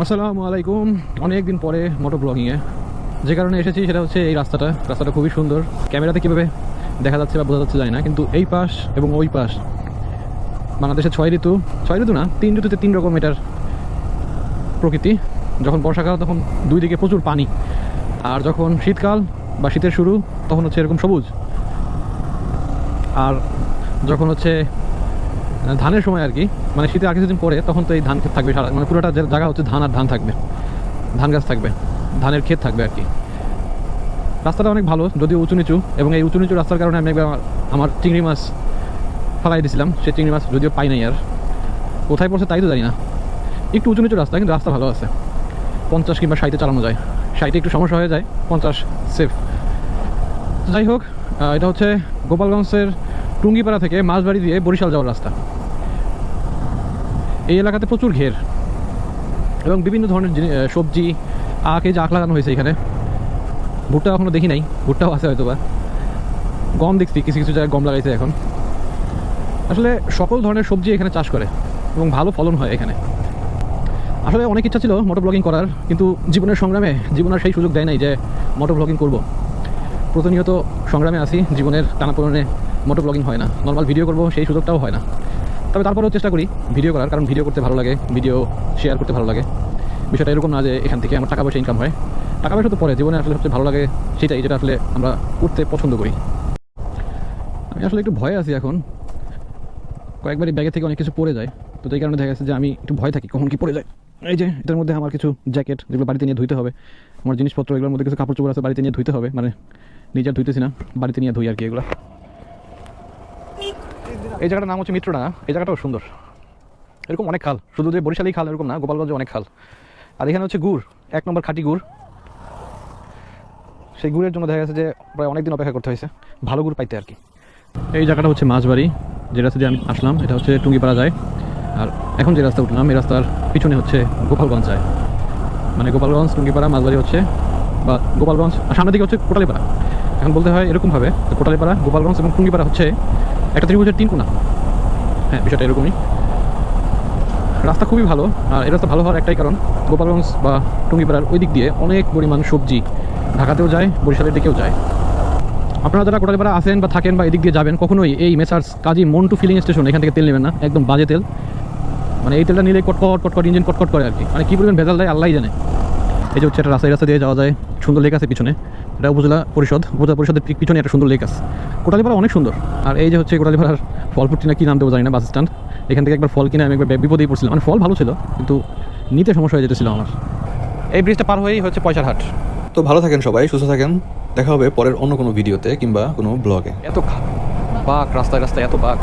আসসালামু আলাইকুম। অনেক দিন পরে মোটো ব্লগিংয়ে যে কারণে এসেছি সেটা হচ্ছে এই রাস্তাটা খুবই সুন্দর। ক্যামেরাতে কীভাবে দেখা যাচ্ছে বা বোঝা যাচ্ছে জানি না, কিন্তু এই পাশ এবং ওই পাশ বাংলাদেশের ছয় ঋতু না, 3 ঋতুতে 3 রকম এটার প্রকৃতি। যখন বর্ষাকাল তখন দুই দিকে প্রচুর পানি, আর যখন শীতকাল বা শীতের শুরু তখন হচ্ছে এরকম সবুজ, আর যখন হচ্ছে ধানের সময় আর কি, মানে শীতের আর কিছুদিন পরে তখন তো এই ধান ক্ষেত থাকবে, মানে পুরোটা জায়গা হচ্ছে ধান আর ধান থাকবে, ধান গাছ থাকবে, ধানের ক্ষেত থাকবে আর কি। রাস্তাটা অনেক ভালো, যদিও উঁচু নিচু, এবং এই উঁচু নিচু রাস্তার কারণে আমি একবার আমার চিংড়ি মাছ ফালাই দিয়েছিলাম। সে চিংড়ি মাছ যদিও পাই নাই, আর কোথায় পড়ছে তাই তো জানি না। একটু উঁচু নিচু রাস্তা, কিন্তু রাস্তা ভালো আছে, 50 কিংবা 60-এ চালানো যায়। 60-এ একটু সমস্যা হয়ে যায়, 50 সেফ। যাই হোক, এটা হচ্ছে গোপালগঞ্জের টুঙ্গিপাড়া থেকে মাছবাড়ি দিয়ে বরিশাল যাওয়ার রাস্তা। এই এলাকাতে প্রচুর ঘের এবং বিভিন্ন ধরনের সবজি, আখ লাগানো হয়েছে এখানে। ভুট্টা এখনও দেখি নাই, ভুট্টাও আছে হয়তো বা। গম দেখছি, কিছু কিছু জায়গায় গম লাগাইছে এখন। আসলে সকল ধরনের সবজি এখানে চাষ করে এবং ভালো ফলন হয় এখানে। আসলে অনেক ইচ্ছা ছিল মোটো ব্লগিং করার, কিন্তু জীবনের সংগ্রামে জীবন আর সেই সুযোগ দেয় নাই যে মোটো ব্লগিং করব। প্রতিনিয়ত সংগ্রামে আছি, জীবনের টানাপোড়েনে মোটো ব্লগিং হয় না, নর্মাল ভিডিও করব সেই সুযোগটাও হয় না। তবে তারপরেও চেষ্টা করি ভিডিও করার, কারণ ভিডিও করতে ভালো লাগে, ভিডিও শেয়ার করতে ভালো লাগে। বিষয়টা এরকম না যে এখান থেকে আমার টাকা পয়সা ইনকাম হয়, টাকা পয়সা তো পরে, জীবনে আসলে সবচেয়ে ভালো লাগে সেটাই, যেটা আসলে আমরা করতে পছন্দ করি। আমি আসলে একটু ভয়ে আছি এখন, কয়েকবারই ব্যাগে থেকে অনেক কিছু পড়ে যায়, তো এই কারণে দেখা গেছে যে আমি একটু ভয় থাকি কখন কি পড়ে যায়। এই যে এটার মধ্যে আমার কিছু জ্যাকেট, যেগুলো বাড়িতে নিয়ে ধুইতে হবে, আমার জিনিসপত্র, এগুলোর মধ্যে কিছু কাপড় চোপড় আছে, বাড়িতে নিয়ে ধুইতে হবে, মানে নিজের ধুইতেছি না, বাড়িতে নিয়ে ধুই আর কি এগুলো। এই জায়গাটার নাম হচ্ছে মিত্রডাঙ্গা। এই জায়গাটাও সুন্দর, এরকম অনেক খাল, শুধু যে বরিশালেই খাল এরকম না, গোপালগঞ্জে অনেক খাল। আর এখানে হচ্ছে গুড়, 1 নম্বর খাঁটি গুড়। সেই গুড়ের জন্য দেখা গেছে যে প্রায় অনেক দিন অপেক্ষা করতে হয়েছে ভালো গুড় পাইতে আর কি। এই জায়গাটা হচ্ছে মাছবাড়ি, যে রাস্তা দিয়ে আমি আসলাম এটা হচ্ছে টুঙ্গিপাড়া যায়, আর এখন যে রাস্তা উঠলাম এই রাস্তার পিছনে হচ্ছে গোপালগঞ্জ যায়। মানে গোপালগঞ্জ, টুঙ্গিপাড়া, মাছবাড়ি হচ্ছে, বা গোপালগঞ্জ, আর সামনের দিকে হচ্ছে কোটালীপাড়া। এখন বলতে হয় এরকমভাবে, কোটালীপাড়া, গোপালগঞ্জ এবং টুঙ্গিপাড়া হচ্ছে একটা ত্রিভুজের 3 কোণা। হ্যাঁ, বিষয়টা এরকমই। রাস্তা খুবই ভালো, আর এই রাস্তা ভালো হওয়ার একটাই কারণ, গোপালগঞ্জ বা টুঙ্গিপাড়ার ওই দিক দিয়ে অনেক পরিমাণ সবজি ঢাকাতেও যায়, বরিশালের দিকেও যায়। আপনারা যারা কোটালীপাড়া আসেন বা থাকেন বা এদিক দিয়ে যাবেন, কখনোই এই মেসার্স কাজী মন্টু ফিলিং স্টেশন এখান থেকে তেল নেবেন না, একদম বাজে তেল। মানে এই তেলটা নিলে কটকট ইঞ্জিন কটকট করে আর কি, মানে কী পরিমাণ ভেজাল দেয় আল্লাহই জানে। এই যে হচ্ছে একটা রাস্তা, এই রাস্তা দিয়ে যাওয়া যায়, সুন্দর লেক আছে পিছনে, এটা উপজেলা পরিষদের পিছনে একটা সুন্দর লেক আছে। কোটালীপাড়া অনেক সুন্দর। আর এই যে হচ্ছে কোটালীপাড়ার ফলপুরটি না কি নাম দেবো জানি না, বাস স্ট্যান্ড। এখান থেকে একবার ফল কিনে আমি একবার বিপদেই পড়ছিলাম, মানে ফল ভালো ছিল কিন্তু নিতে সমস্যা হয়ে যেতেছিল আমার। এই ব্রিজটা পার হয়েই হচ্ছে পয়সার হাট। তো ভালো থাকেন সবাই, সুস্থ থাকেন, দেখা হবে পরের অন্য কোনো ভিডিওতে কিংবা কোনো ব্লগে। এত বাঘ রাস্তায় রাস্তায়, এত বাঘ।